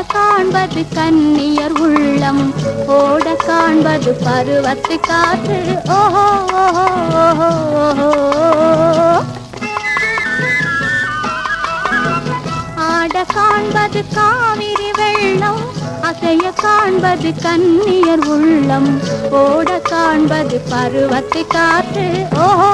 காண்பது கன்னியர் உள்ளம், ஓட காண்பது பருவத்து காற்று. ஓஹோ ஆட காண்பது காவிரி வெள்ளம், அசைய காண்பது கன்னியர் உள்ளம், ஓட காண்பது பருவத்து காற்று. ஓஹோ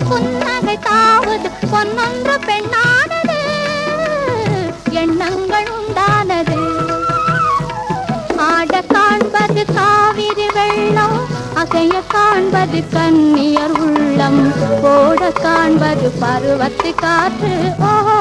புன்னகை தாவது பொன்னொன்று பெண்ணானது, எண்ணங்கள் உண்டானது. ஆட காண்பது காவிரி வெள்ளம், அசைய காண்பது கன்னியர் உள்ளம், ஓட காண்பது பருவத்து காற்று. ஓஹோ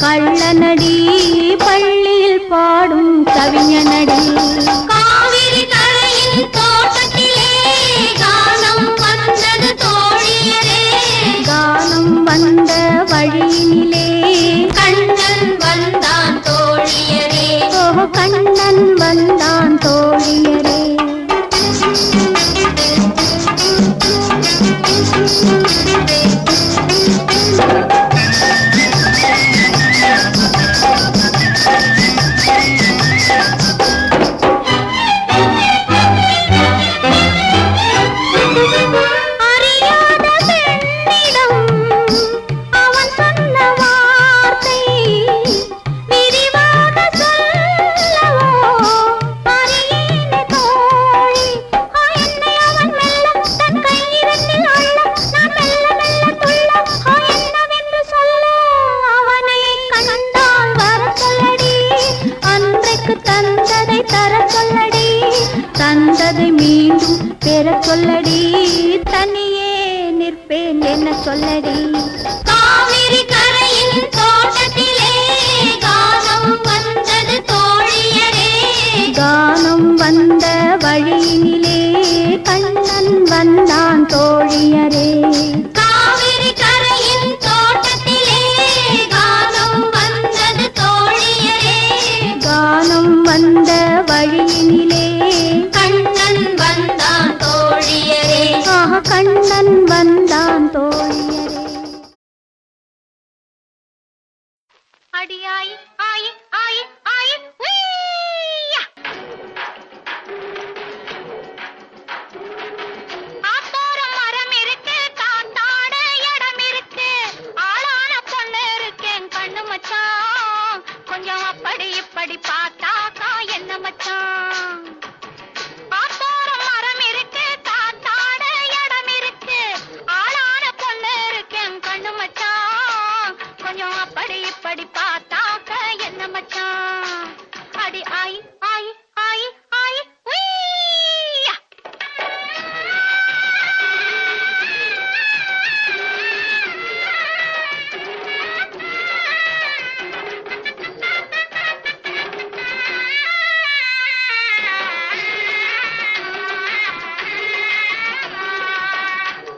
கள்ளநடி பள்ளியில் பாடும் கவிஞனடி. காவிரி கரையின் தோட்டத்திலே கானம் வந்தது தோழியரே, கானம் வந்த வழியினிலே கண்ணன் வந்தான் தோழியரே, ஓஹோ கண்ணன் வந்தான் தோழியரே. தந்ததை மீண்டும் பெற சொல்லடி, தனியே நிற்பேன் என்ன சொல்லடி. காவிரி கரையின் தோட்டத்திலே கானம் வந்தது தோழியரே, கானம் வந்த வழியினிலே கண்ணன் வந்தான் தோழியரே. காவிரி கரையின் தோட்டத்திலே கானம் வந்தது தோழியரே, கானம் வந்த வழியினிலே கண்ணன் வந்தான் தோழியரே, கண்ணன் வந்தான் தோழியரே. அடியாய் ஆயி ஆயி ஆயி உய்யா, ஆத்தோரம் மரம் இருக்கு, காத்தாட இடம் இருக்கு, ஆளான பொண்ணு இருக்கேன் கண்ணு மச்சான், கொஞ்சம் அப்படி இப்படி பார்த்தாக்கா என்ன மச்சான். ஆத்தோரம் மரம் இருக்கு, காத்தாட இடம் இருக்கு, ஆளான பொண்ணு இருக்கேன் கண்ணு மச்சான், கொஞ்சம் அப்படி இப்படி பார்த்தாக்க என்ன மச்சான். அடி ஆயி ஆயி ஆயி ஆயி உய்யா,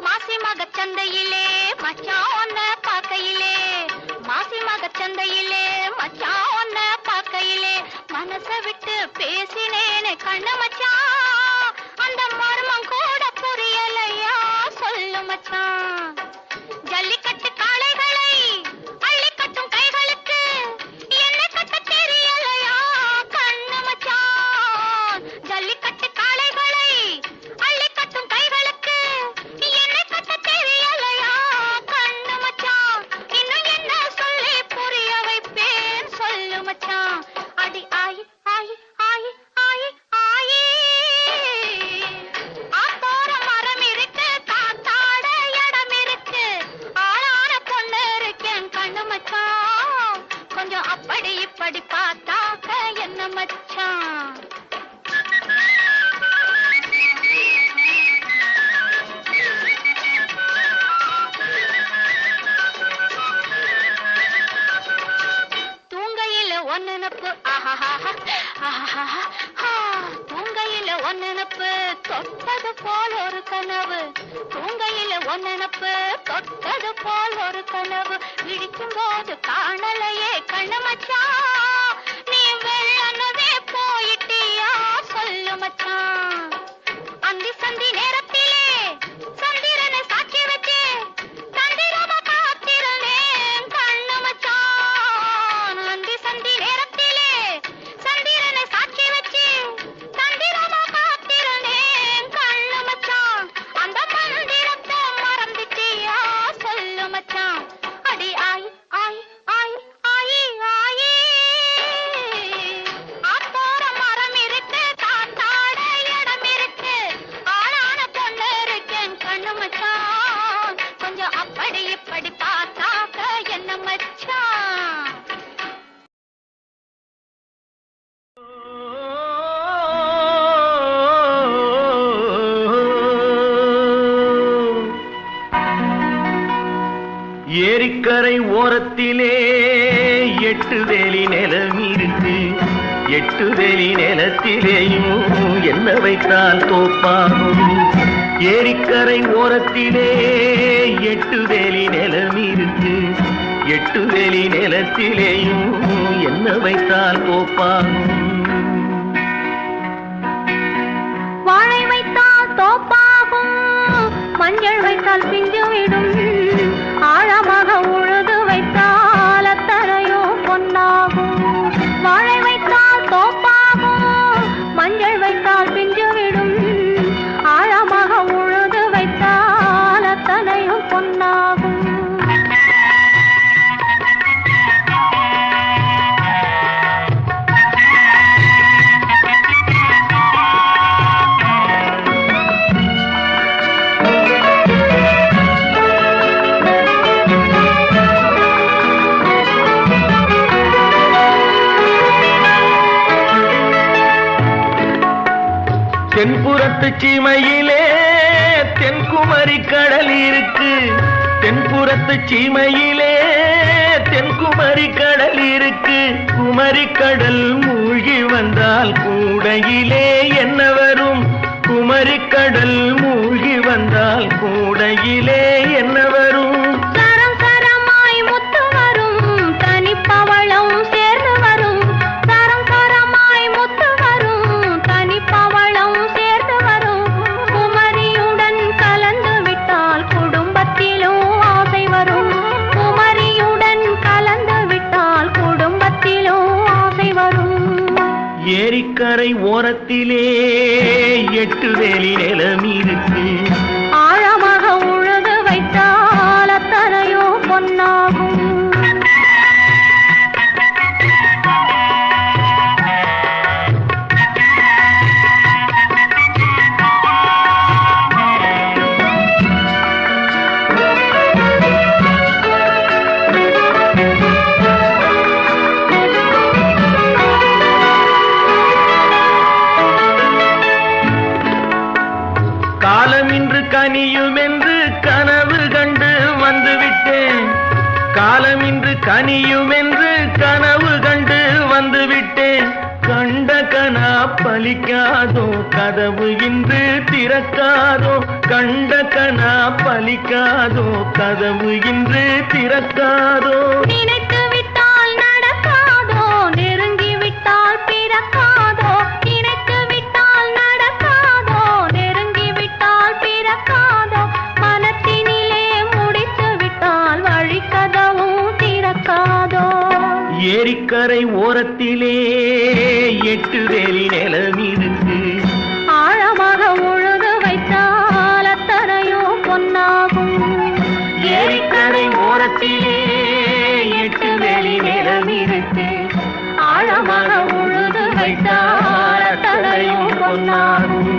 மாசி மகச்சந்தையிலே மச்சான் ஒன்ன பார்க்கையிலே, மாசி மகச்சந்தையிலே மச்சான் ஒன்ன பார்க்கையிலே மனச விட்டு பேசினேனே கண்ணு மச்சான், அந்த மர்மம் கூட புரியலையா சொல்லு மச்சான். ஜல்லிக்கட்டு காளைகளை அள்ளி கட்டும் கைகளுக்கு என்ன கட்ட தெரியலையா கண்ணு மச்சான். ஜல்லிக்கட்டு காளைகளை அள்ளி கட்டும் கைகளுக்கு என்ன கட்ட தெரியலையா கண்ணு மச்சான். இன்னும் என்ன சொல்லி புரிய வைப்பேன் சொல்லு மச்சான். அடி ஆயி ஆயி ஆயி ஆயி ஆயி, ஆத்தோரம் மரம் இருக்கு, காத்தாட இடம் இருக்கு, ஆளான பொண்ணு இருக்கேன் கண்ணு மச்சான், கொஞ்சம் அப்படி இப்படி பார்த்தாக்க என்ன மச்சான். தூங்கையில ஒன்னு நப்பு தூங்கையில ஒன்னு நப்பு தொட்டது போல் ஒரு கனவு, தூங்கையில ஒன்னு நப்பு தொட்டது போல் ஒரு கனவு, விழிக்கும் போது காணலையே கண்ணு மச்சான், நீ வெள்ளனவே போயிட்டியா சொல்லு மச்சான். அந்தி சந்தி நேரத்திலே சந்திரனை சாட்சி வச்சு சந்திரமா காத்திருந்தேன் கண்ணு மச்சான். அந்தி சந்தி நேரத்திலே சந்திரனை சாட்சி வச்சு சந்திரமா காத்திருந்தேன் கண்ணு மச்சான், அந்த மந்திரத்தை மறந்துட்டியா சொல்லு மச்சான். அடி ஆயி ஆயி ஆயி ஆயி ஆயி, ஆத்தோரம் மரம் இருக்கு, காத்தாட இடம் இருக்கு, ஆளான பொண்ணு இருக்கேன் கண்ணு மச்சான், கொஞ்சம் அப்படி இப்படி பார்த்தாக்க என்ன மச்சான். ஏரிக்கரை ஓரத்திலே எட்டு வேலி நிலம் இருக்கு. எட்டு வேலி நிலத்திலேயும் என்ன வைத்தால் தோப்பாகும். ஏரிக்கரை ஓரத்திலே எட்டு வேலி நிலம் இருக்கு. எட்டு வேலி நிலத்திலேயும் என்ன வைத்தால் தோப்பாகும். வாழை வைத்தால் தோப்பாகும், மஞ்சள் வைத்தால் பிஞ்சு விடும். ஆழமாக உழுது வைத்தால் அத்தனையோ பொன்னாகும். வாழை வைத்தால் தோப்பாகும், மஞ்சள் வைத்தால் பிஞ்சு விடும். ஆழமாக உழுது வைத்தால் அத்தனையோ பொன்னாகும். தென்புறத்து சீமையிலே தென்குமரி கடல் இருக்கு. தென்புறத்து சீமையிலே தென்குமரி கடல் இருக்கு. குமரி கடல் மூழ்கி வந்தால் கூடையிலே என்ன வரும். குமரி கடல் மூழ்கி வந்தால் கூடையிலே என்ன வரும். சரம் சரமாய் முத்து வரும், தனிப்பவளம் சேர்ந்து வரும். சரம் சரமாய் முத்து வரும், தனிப்பவளம் சேர்ந்து வரும். குமரியுடன் கலந்து விட்டால் குடும்பத்திலும் ஆசை வரும். குமரியுடன் கலந்து விட்டால் குடும்பத்திலும் ஆசை வரும். ஏரிக்கரை ஓரத்திலே எட்டு வேலி நிலம் இருக்கு. ஆழமாக உழுது வைத்தால் அத்தனையோ பொன்னாகும். காலமின்று கனியும் என்று கனவு கண்டு வந்துவிட்டேன். காலமின்று கனியும் என்று கனவு கண்டு வந்துவிட்டேன். கண்ட கனா பலிக்காதோ, கதவு இன்று திறக்காதோ. கண்ட கனா பலிக்காதோ, கதவு இன்று திறக்காதோ. நினைத்து விட்டால் நடக்காதோ, நெருங்கி விட்டால் பிறக்காதோ. நினைத்து விட்டால் நடக்காதோ, நெருங்கி விட்டால் பிறக்காதோ. மனத்தினிலே முடித்து விட்டால் வழிக்கதவும் திறக்காதோ. ஏரிக்கரை ஓரத்திலே எட்டு வேலி நிலம் இருக்கு. ஆழமாக உழுது வைத்தால் அத்தனையோ பொன்னாகும். ஏரிக்கரை ஓரத்திலே எட்டு வேலி நிலம் இருக்கு. ஆழமாக உழுது வைத்தால் அத்தனையோ பொன்னாகும்.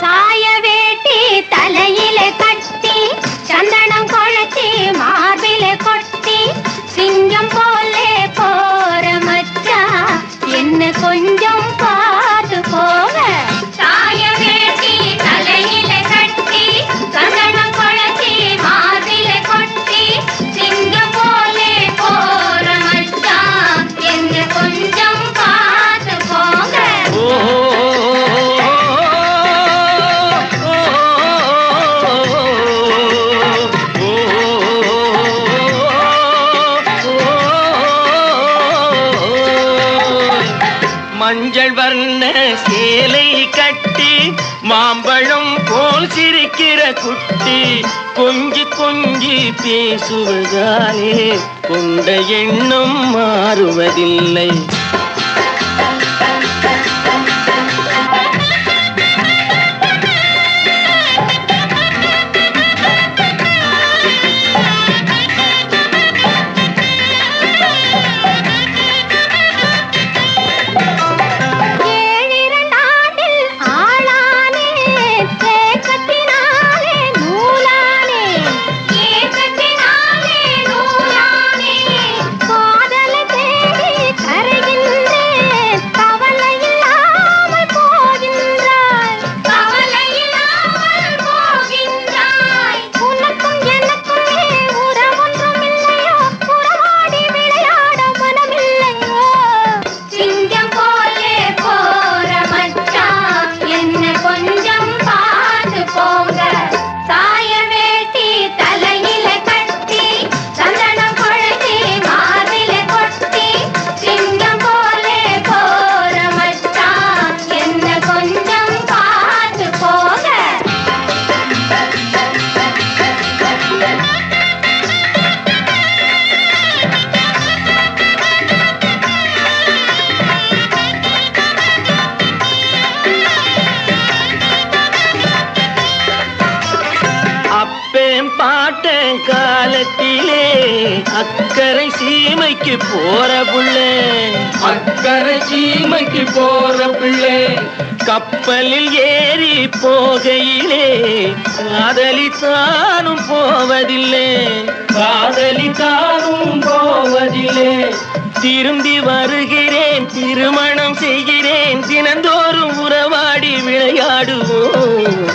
சாய வேட்டி தலையில கட்டி, சந்தனம் குழச்சி மார்பில கொட்டி, சிங்கம் போலே போற மச்சான் என்ன கொஞ்சம் பார்த்து போக. சாய வேட்டி தலையில கட்டி, சந்தனம் குழச்சி மார்பில கொட்டி, சிங்கம் போலே போற மச்சான் என்ன கொஞ்சம் பார்த்து போக. மஞ்சள் வர்ண சேலை கட்டி மாம்பழம் போல் சிரிக்கிற குட்டி கொஞ்சி கொஞ்சி பேசுவதாலே கொண்ட எண்ணம் மாறுவதில்லை. அக்கறை சீமைக்கு போற புள்ளே, அக்கறை சீமைக்கு போற பிள்ளை. கப்பலில் ஏறி போகையிலே காதலித்தானும் போவதில்லை, காதலித்தானும் போவதில்லை. திரும்பி வருகிறேன் திருமணம் செய்கிறேன் தினந்தோறும் உறவாடி விளையாடுவோம்.